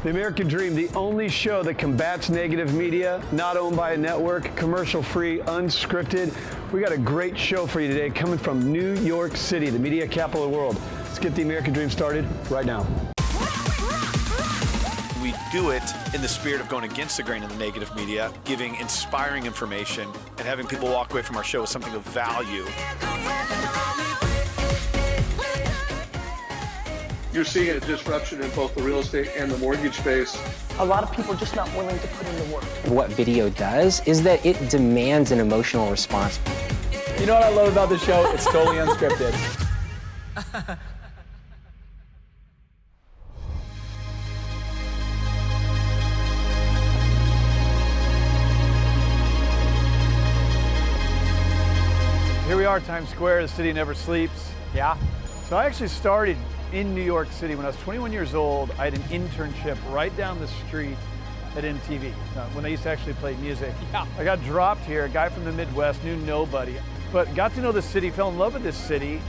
The American Dream, the only show that combats negative media, not owned by a network, commercial-free, unscripted. We got a great show for you today coming from New York City, the media capital of the world. Let's get the American Dream started right now. We do it in the spirit of going against the grain of the negative media, giving inspiring information, and having people walk away from our show with something of value. You're seeing a disruption in both the real estate and the mortgage space. A lot of people are just not willing to put in the work. What video does is that it demands an emotional response. You know what I love about this show? It's totally unscripted. Here we are, Times Square, the city never sleeps. Yeah. So I actually started in New York City when I was 21 years old. I had an internship right down the street at MTV when I used to actually play music. Yeah. I got dropped here, a guy from the Midwest, knew nobody, but got to know the city, fell in love with this city,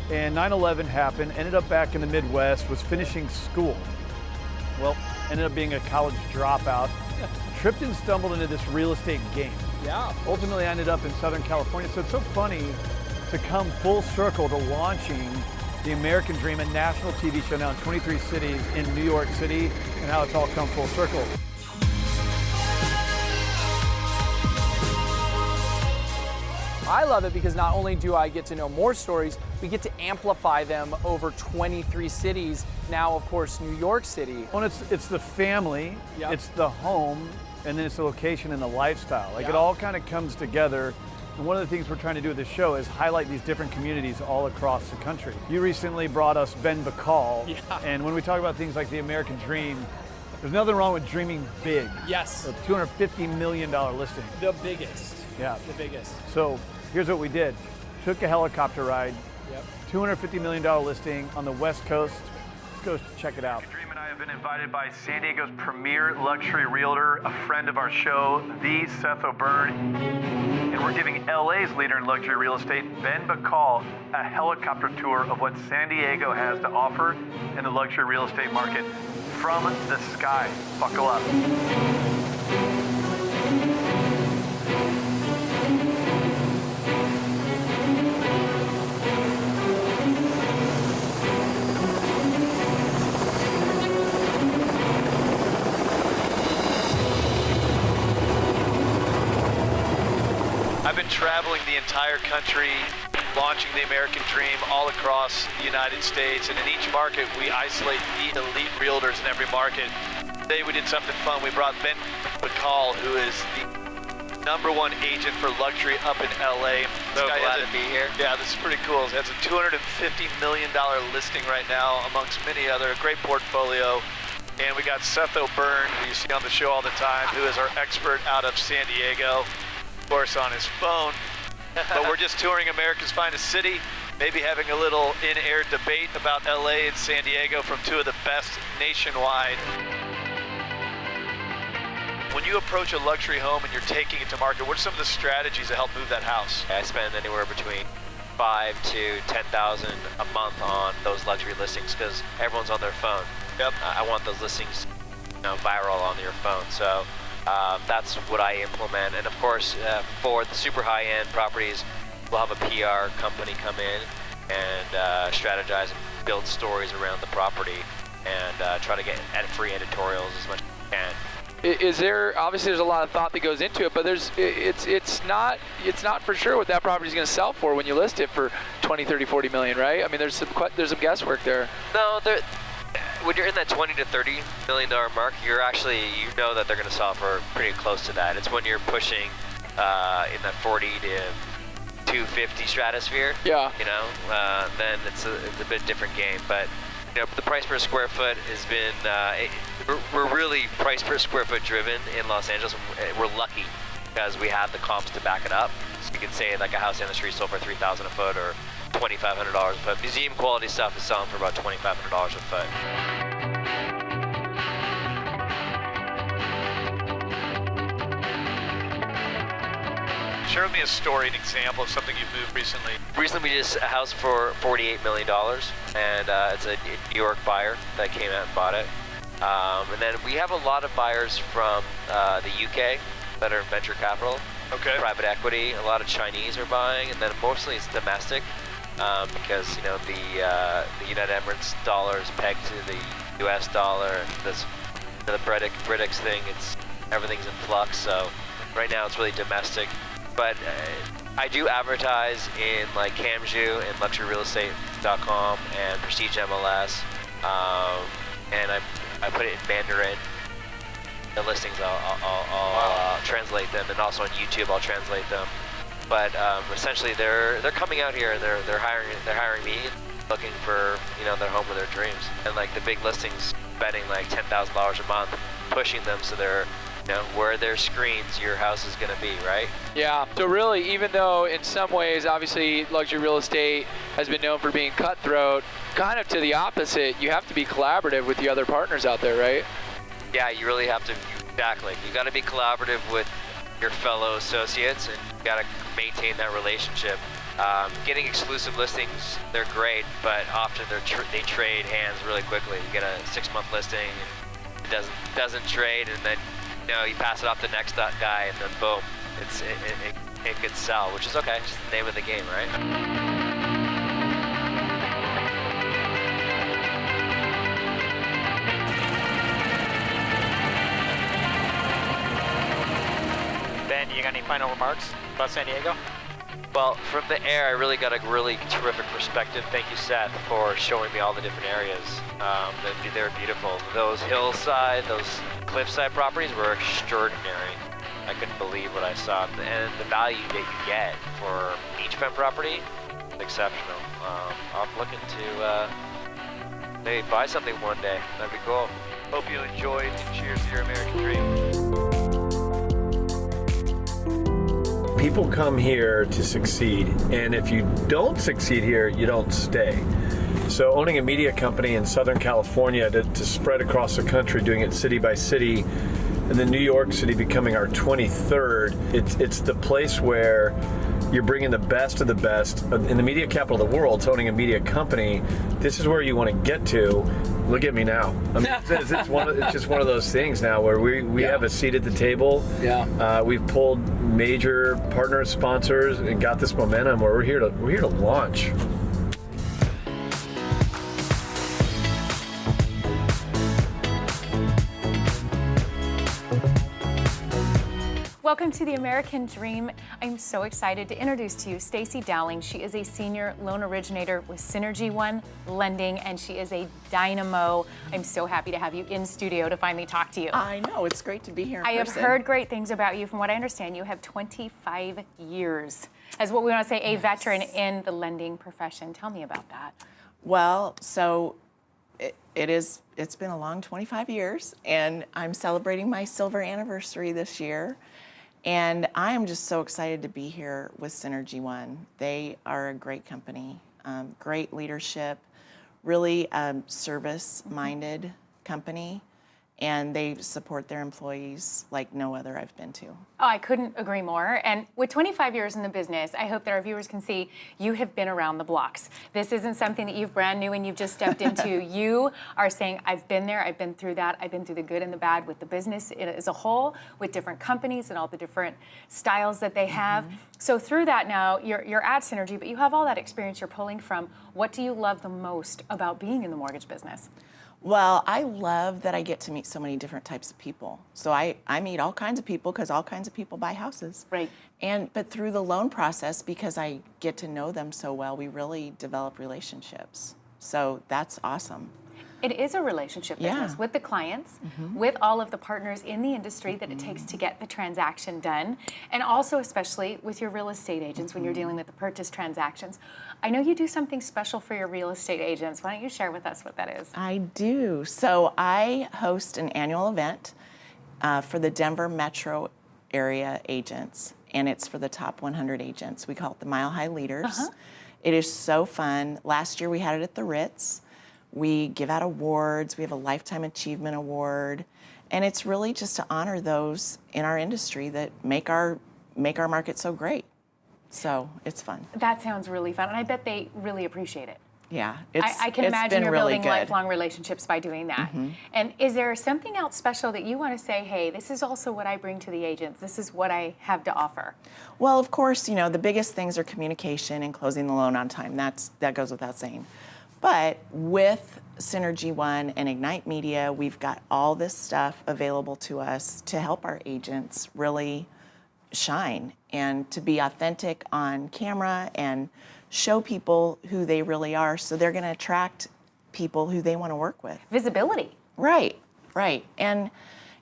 and 9/11 happened, ended up back in the Midwest, was finishing school. Well, ended up being a college dropout, tripped and stumbled into this real estate game. Yeah. Ultimately, I ended up in Southern California, so it's so funny to come full circle to launching the American Dream, a national TV show now in 23 cities in New York City, and how it's all come full circle. I love it because not only do I get to know more stories, we get to amplify them over 23 cities. Now, of course, New York City. Well, it's the family, Yep. it's the home, and then it's the location and the lifestyle. Like Yep. it all kind of comes together. And one of the things we're trying to do with this show is highlight these different communities all across the country. You recently brought us Ben Bacal. Yeah. And when we talk about things like the American Dream, there's nothing wrong with dreaming big. Yes. A $250 million listing. The biggest. Yeah. The biggest. So here's what we did. Took a helicopter ride, Yep. $250 million listing on the West Coast. Let's go check it out. Dream and I have been invited by San Diego's premier luxury realtor, a friend of our show, the Seth O'Byrne. And we're giving LA's leader in luxury real estate, Ben Bacal, a helicopter tour of what San Diego has to offer in the luxury real estate market from the sky. Buckle up. I've been traveling the entire country, launching the American Dream all across the United States, and in each market we isolate the elite realtors in every market. Today we did something fun. We brought Ben Bacal, who is the #1 agent for luxury up in LA. So glad to be here. Yeah, this is pretty cool. He has a $250 million listing right now, amongst many other. A great portfolio. And we got Seth O'Byrne, who you see on the show all the time, who is our expert out of San Diego. Course on his phone, but we're just touring America's finest city, maybe having a little in-air debate about LA and San Diego from two of the best nationwide. When you approach a luxury home and you're taking it to market, what are some of the strategies that help move that house? I spend anywhere between $5,000 to $10,000 a month on those luxury listings because everyone's on their phone. Yep. I want those listings, viral on your phone. So that's what I implement. And of course, for the super high-end properties, we'll have a PR company come in and strategize and build stories around the property and try to get free editorials as much as we can. Is there, obviously there's a lot of thought that goes into it, but it's not for sure what that property is going to sell for when you list it for 20, 30, 40 million, right? I mean, there's some guesswork there. No, when you're in that 20 to 30 million dollar mark, you know that they're going to sell for pretty close to that. It's when you're pushing in that 40 to 250 stratosphere. Yeah. Then it's a bit different game, but. The price per square foot has been, we're really price per square foot driven in Los Angeles. We're lucky because we have the comps to back it up. So you can say like a house down the street sold for $3,000 a foot or $2,500 a foot. Museum quality stuff is selling for about $2,500 a foot. Share with me a story, an example of something you've moved recently. Recently we did a house for $48 million, and it's a New York buyer that came out and bought it. And then we have a lot of buyers from the UK that are venture capital, private equity. A lot of Chinese are buying, and then mostly it's domestic because the United Emirates dollar is pegged to the US dollar, and this the British thing. Everything's in flux. So right now it's really domestic, but I do advertise in like Camju and luxuryrealestate.com and Prestige MLS, and I put it in Mandarin. The listings, I'll translate them, and also on YouTube I'll translate them. But essentially, they're coming out here and they're hiring me, looking for their home of their dreams. And like the big listings, spending like $10,000 a month, pushing them so they're where their screens, your house is going to be, right? Yeah. So really, even though in some ways, obviously, luxury real estate has been known for being cutthroat, kind of to the opposite, you have to be collaborative with the other partners out there, right? Yeah, you really have to. Exactly. You got to be collaborative with your fellow associates, and you got to maintain that relationship. Getting exclusive listings, they're great, but often they trade hands really quickly. You get a 6-month listing, and it doesn't trade, and then you pass it off to the next guy, and then boom, it could sell, which is okay. It's just the name of the game, right? Ben, you got any final remarks about San Diego? Well, from the air, I really got a really terrific perspective. Thank you, Seth, for showing me all the different areas. They're beautiful. Those hillside, those cliffside properties were extraordinary. I couldn't believe what I saw. And the value that you get for beachfront property is exceptional. I'm looking to maybe buy something one day. That'd be cool. Hope you enjoyed, and cheers to your American dream. People come here to succeed, and if you don't succeed here, you don't stay. So owning a media company in Southern California to spread across the country, doing it city by city, and then New York City becoming our 23rd, it's the place where you're bringing the best of the best. In the media capital of the world, owning a media company, this is where you want to get to. Look at me now. I mean, it's just one of those things now where we have a seat at the table. Yeah. We've pulled major partner sponsors and got this momentum where we're here to launch. Welcome to the American Dream. I'm so excited to introduce to you Stacey Dowling. She is a senior loan originator with Synergy One Lending, and she is a dynamo. I'm so happy to have you in studio to finally talk to you. I know, it's great to be here in I have person. heard great things about you. From what I understand, you have 25 years as what we want to say, a veteran in the lending profession. Tell me about that. Well, so it's been a long 25 years, and I'm celebrating my silver anniversary this year. And I am just so excited to be here with Synergy One. They are a great company, great leadership, really service-minded company, and they support their employees like no other I've been to. Oh, I couldn't agree more. And with 25 years in the business, I hope that our viewers can see you have been around the blocks. This isn't something that you've brand new and you've just stepped into. You are saying, I've been there, I've been through that, I've been through the good and the bad with the business as a whole, with different companies and all the different styles that they have. So through that now, you're at Synergy, but you have all that experience you're pulling from. What do you love the most about being in the mortgage business? Well, I love that I get to meet so many different types of people. So I meet all kinds of people because all kinds of people buy houses. Right. But through the loan process, because I get to know them so well, we really develop relationships. So that's awesome. It is a relationship business with the clients, with all of the partners in the industry that it takes to get the transaction done, and also especially with your real estate agents when you're dealing with the purchase transactions. I know you do something special for your real estate agents. Why don't you share with us what that is? I do. So I host an annual event for the Denver metro area agents, and it's for the top 100 agents. We call it the Mile High Leaders. It is so fun. Last year we had it at the Ritz. We give out awards. We have a Lifetime Achievement Award. And it's really just to honor those in our industry that make our market so great. So it's fun. That sounds really fun, and I bet they really appreciate it. Yeah, I can it's imagine been you're really building good. lifelong relationships by doing that. And is there something else special that you want to say, hey, this is also what I bring to the agents. This is what I have to offer? Well, of course, the biggest things are communication and closing the loan on time. That goes without saying. But with Synergy One and Ignite Media, we've got all this stuff available to us to help our agents really shine and to be authentic on camera and show people who they really are, so they're going to attract people who they want to work with. Visibility. Right. And,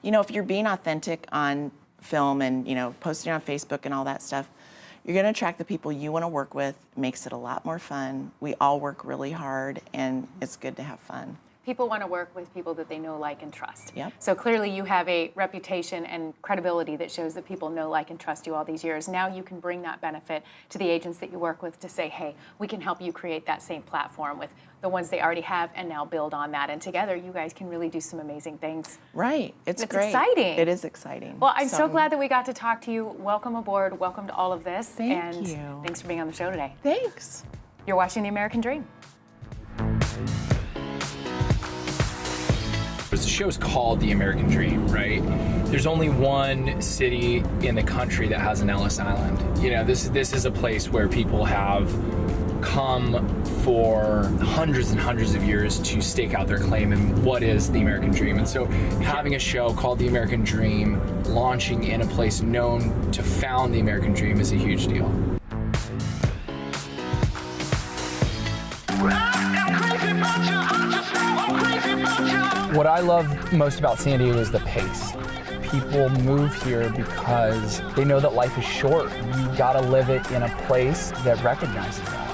if you're being authentic on film and, posting on Facebook and all that stuff, you're going to attract the people you want to work with. It makes it a lot more fun. We all work really hard, and it's good to have fun. People want to work with people that they know, like, and trust. Yep. So clearly you have a reputation and credibility that shows that people know, like, and trust you all these years. Now you can bring that benefit to the agents that you work with to say, hey, we can help you create that same platform with the ones they already have and now build on that. And together you guys can really do some amazing things. Right. It's great. Exciting. It is exciting. Well, I'm so glad that we got to talk to you. Welcome aboard. Welcome to all of this. Thank you. Thanks for being on the show today. Thanks. You're watching The American Dream. The show's called The American Dream, right? There's only one city in the country that has an Ellis Island. This is a place where people have come for hundreds and hundreds of years to stake out their claim in what is the American Dream. And so having a show called The American Dream, launching in a place known to found the American Dream is a huge deal. What I love most about San Diego is the pace. People move here because they know that life is short. You gotta live it in a place that recognizes that.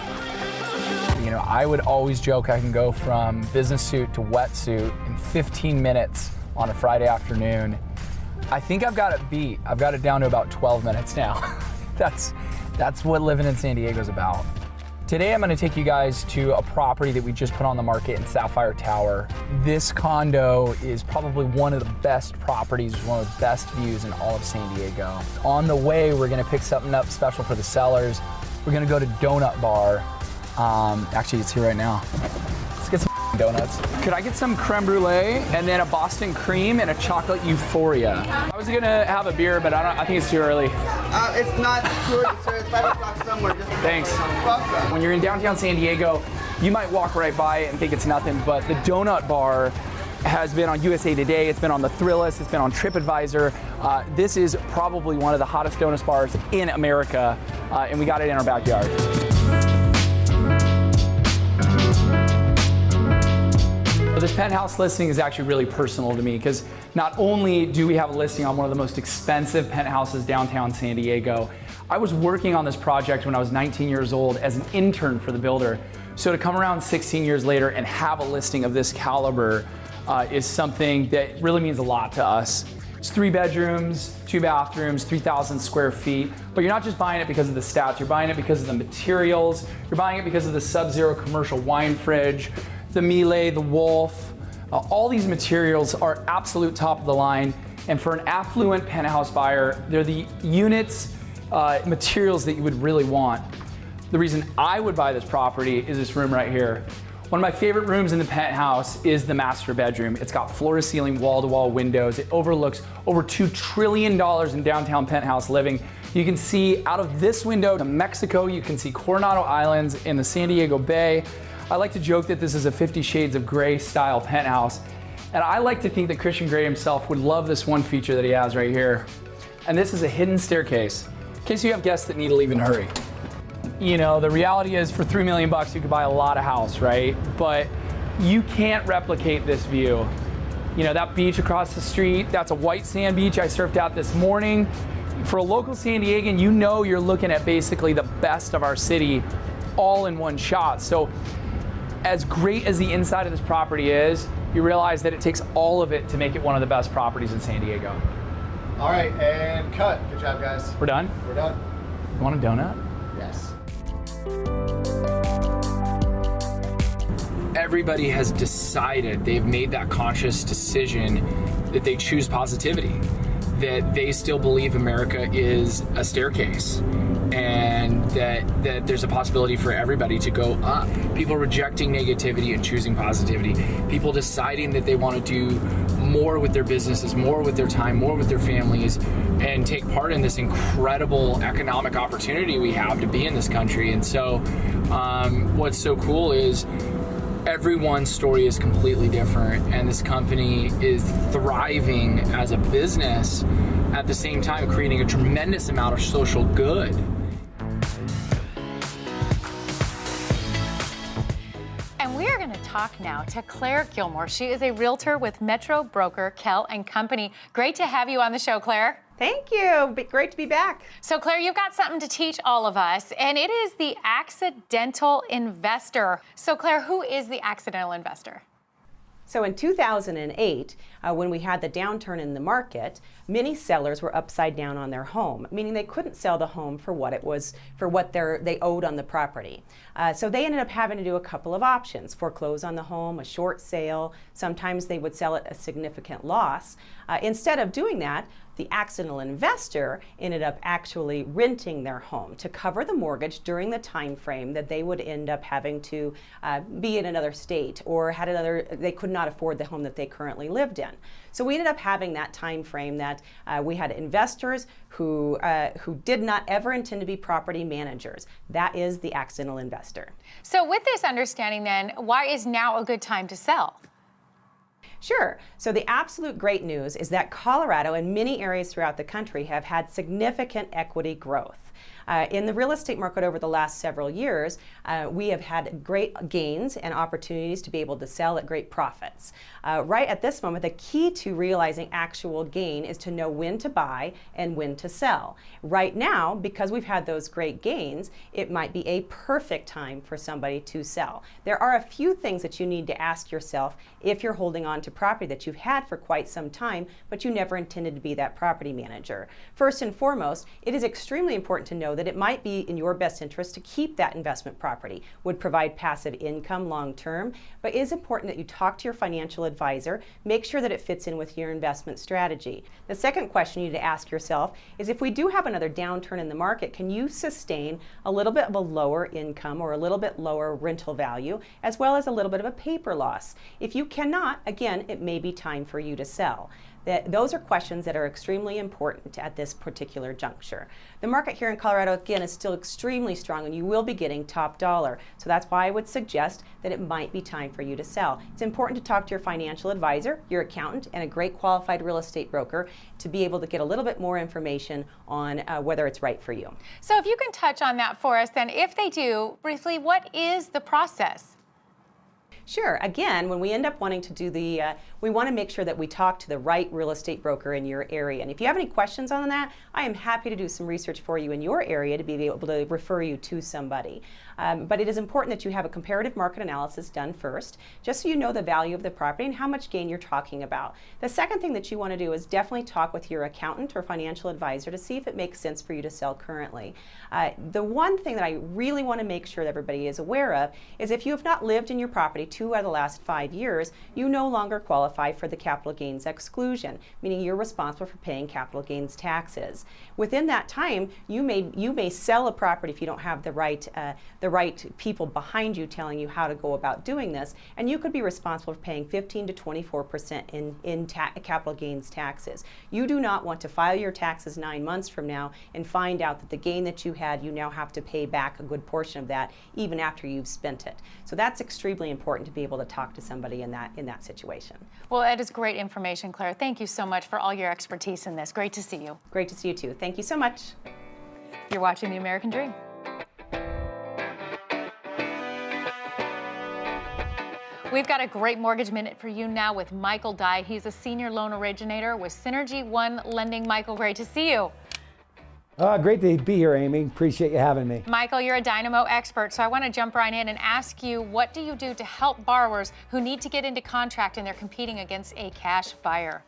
I would always joke I can go from business suit to wetsuit in 15 minutes on a Friday afternoon. I think I've got it beat. I've got it down to about 12 minutes now. That's what living in San Diego is about. Today I'm going to take you guys to a property that we just put on the market in Sapphire Tower. This condo is probably one of the best properties, one of the best views in all of San Diego. On the way, we're going to pick something up special for the sellers. We're going to go to Donut Bar. Actually, it's here right now. Let's get some donuts. Could I get some creme brulee and then a Boston cream and a chocolate euphoria? I was gonna have a beer, but I think it's too early. It's not too early, sir. It's 5 o'clock somewhere. Thanks. When you're in downtown San Diego, you might walk right by it and think it's nothing, but the Donut Bar has been on USA Today, it's been on the Thrillist, it's been on TripAdvisor. This is probably one of the hottest donuts bars in America, and we got it in our backyard. This penthouse listing is actually really personal to me because not only do we have a listing on one of the most expensive penthouses downtown San Diego, I was working on this project when I was 19 years old as an intern for the builder. So to come around 16 years later and have a listing of this caliber is something that really means a lot to us. It's 3 bedrooms, 2 bathrooms, 3,000 square feet, but you're not just buying it because of the stats, you're buying it because of the materials, you're buying it because of the Sub-Zero commercial wine fridge, the Miele, the Wolf. All these materials are absolute top of the line, and for an affluent penthouse buyer, they're the units, materials that you would really want. The reason I would buy this property is this room right here. One of my favorite rooms in the penthouse is the master bedroom. It's got floor-to-ceiling, wall-to-wall windows. It overlooks over $2 trillion in downtown penthouse living. You can see out of this window to Mexico, you can see Coronado Islands in the San Diego Bay. I like to joke that this is a 50 Shades of Grey style penthouse. And I like to think that Christian Grey himself would love this one feature that he has right here. And this is a hidden staircase, in case you have guests that need to leave in a hurry. The reality is for $3 million you could buy a lot of house, right? But you can't replicate this view. That beach across the street, that's a white sand beach I surfed out this morning. For a local San Diegan, you're looking at basically the best of our city all in one shot. So as great as the inside of this property is, you realize that it takes all of it to make it one of the best properties in San Diego. All right, and cut. Good job, guys. We're done? We're done. You want a donut? Yes. Everybody has decided, they've made that conscious decision that they choose positivity. that they still believe America is a staircase, and that there's a possibility for everybody to go up. People rejecting negativity and choosing positivity. People deciding that they want to do more with their businesses, more with their time, more with their families, and take part in this incredible economic opportunity we have to be in this country. And so what's so cool is everyone's story is completely different, and this company is thriving as a business, at the same time creating a tremendous amount of social good. And we are going to talk now to Claire Gilmore. She is a realtor with Metro Broker, Kell & Company. Great to have you on the show, Claire. Thank you. Great to be back. So, Claire, you've got something to teach all of us, and it is the accidental investor. So, Claire, who is the accidental investor? So in 2008, when we had the downturn in the market, many sellers were upside down on their home, meaning they couldn't sell the home for what it was, for what they owed on the property. So they ended up having to do a couple of options: foreclose on the home, a short sale. Sometimes they would sell at a significant loss. Instead of doing that, the accidental investor ended up actually renting their home to cover the mortgage during the time frame that they would end up having to be in another state, or they could not afford the home that they currently lived in. So we ended up having that time frame that we had investors who did not ever intend to be property managers. That is the accidental investor. So with this understanding then, why is now a good time to sell? Sure. So the absolute great news is that Colorado and many areas throughout the country have had significant equity growth. In the real estate market over the last several years, we have had great gains and opportunities to be able to sell at great profits. Right at this moment, the key to realizing actual gain is to know when to buy and when to sell. Right now, because we've had those great gains, it might be a perfect time for somebody to sell. There are a few things that you need to ask yourself if you're holding on to property that you've had for quite some time, but you never intended to be that property manager. First and foremost, it is extremely important to know that it might be in your best interest to keep that investment property. Would provide passive income long term, but it is important that you talk to your financial advisor, make sure that it fits in with your investment strategy. The second question you need to ask yourself is, if we do have another downturn in the market, can you sustain a little bit of a lower income or a little bit lower rental value, as well as a little bit of a paper loss? If you cannot, again, it may be time for you to sell. Those are questions that are extremely important at this particular juncture. The market here in Colorado, again, is still extremely strong, and you will be getting top dollar. So that's why I would suggest that it might be time for you to sell. It's important to talk to your financial advisor, your accountant, and a great qualified real estate broker to be able to get a little bit more information on whether it's right for you. So if you can touch on that for us, then if they do, briefly, what is the process? Sure. Again, when we end up wanting to do we want to make sure that we talk to the right real estate broker in your area. And if you have any questions on that, I am happy to do some research for you in your area to be able to refer you to somebody. But it is important that you have a comparative market analysis done first, just so you know the value of the property and how much gain you're talking about. The second thing that you want to do is definitely talk with your accountant or financial advisor to see if it makes sense for you to sell currently. The one thing that I really want to make sure that everybody is aware of is, if you have not lived in your property 2 out of the last 5 years, you no longer qualify for the capital gains exclusion, meaning you're responsible for paying capital gains taxes. Within that time, you may sell a property if you don't have the right people behind you telling you how to go about doing this, and you could be responsible for paying 15 to 24% in capital gains taxes. You do not want to file your taxes 9 months from now and find out that the gain that you had, you now have to pay back a good portion of that even after you've spent it. So that's extremely important to be able to talk to somebody in that situation. Well, that is great information, Claire. Thank you so much for all your expertise in this. Great to see you. Great to see you too. Thank you so much. You're watching The American Dream. We've got a great mortgage minute for you now with Michael Dye. He's a senior loan originator with Synergy One Lending. Michael, great to see you. Great to be here, Amy. Appreciate you having me. Michael, you're a Dynamo expert, so I want to jump right in and ask you, what do you do to help borrowers who need to get into contract and they're competing against a cash buyer?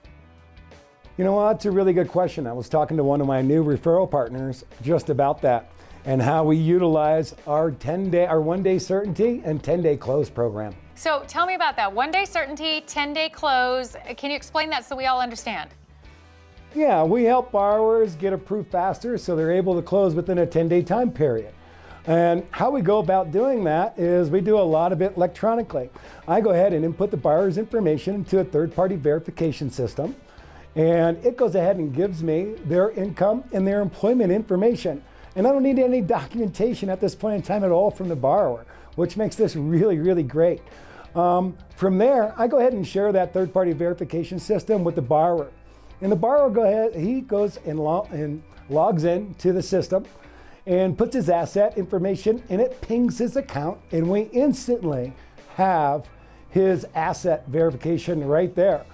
You know what? That's a really good question. I was talking to one of my new referral partners just about that and how we utilize our 1-day certainty and 10-day close program. So tell me about that. 1-day certainty, 10-day close. Can you explain that so we all understand? Yeah, we help borrowers get approved faster so they're able to close within a 10-day time period. And how we go about doing that is we do a lot of it electronically. I go ahead and input the borrower's information into a third-party verification system, and it goes ahead and gives me their income and their employment information. And I don't need any documentation at this point in time at all from the borrower, which makes this really, really great. From there, I go ahead and share that third-party verification system with the borrower. And the borrower goes and logs in to the system and puts his asset information, and it pings his account, and we instantly have his asset verification right there.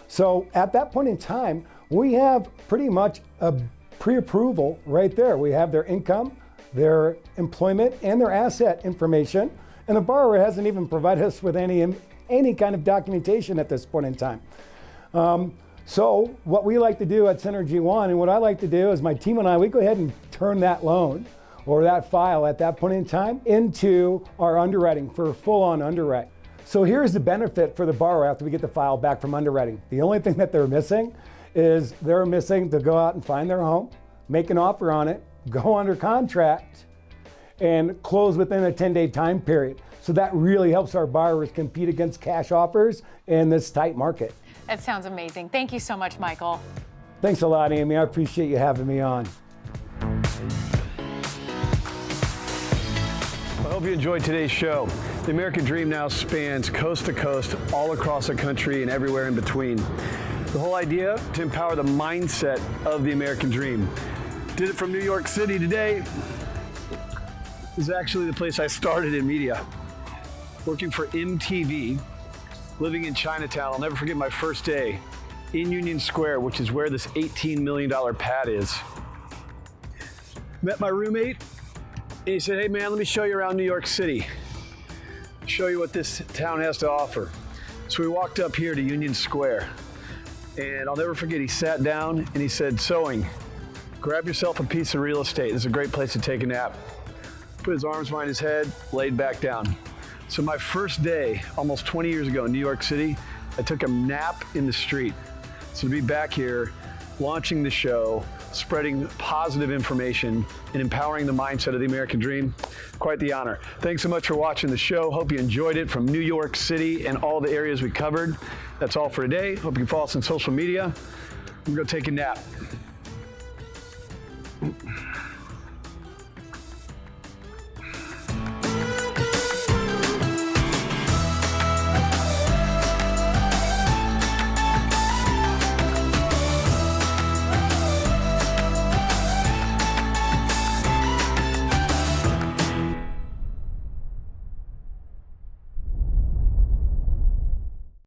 So at that point in time, we have pretty much a pre-approval right there. We have their income, their employment, and their asset information, and the borrower hasn't even provided us with any kind of documentation at this point in time. So what we like to do at Synergy One, and what I like to do is my team and I, we go ahead and turn that loan or that file at that point in time into our underwriting for a full-on underwrite. So here's the benefit for the borrower after we get the file back from underwriting. The only thing that they're missing is they're missing to go out and find their home, make an offer on it, go under contract, and close within a 10-day time period. So that really helps our borrowers compete against cash offers in this tight market. That sounds amazing. Thank you so much, Michael. Thanks a lot, Amy. I appreciate you having me on. I hope you enjoyed today's show. The American Dream now spans coast to coast, all across the country and everywhere in between. The whole idea to empower the mindset of the American Dream. Did it from New York City today. This is actually the place I started in media. Working for MTV, living in Chinatown. I'll never forget my first day in Union Square, which is where this $18 million pad is. Met my roommate, and he said, hey man, let me show you around New York City. Show you what this town has to offer. So we walked up here to Union Square, and I'll never forget, he sat down and he said, sewing, grab yourself a piece of real estate. This is a great place to take a nap. Put his arms behind his head, laid back down. So my first day, almost 20 years ago in New York City, I took a nap in the street. So to be back here, launching the show, spreading positive information, and empowering the mindset of the American Dream, quite the honor. Thanks so much for watching the show. Hope you enjoyed it from New York City and all the areas we covered. That's all for today. Hope you can follow us on social media. I'm gonna go take a nap.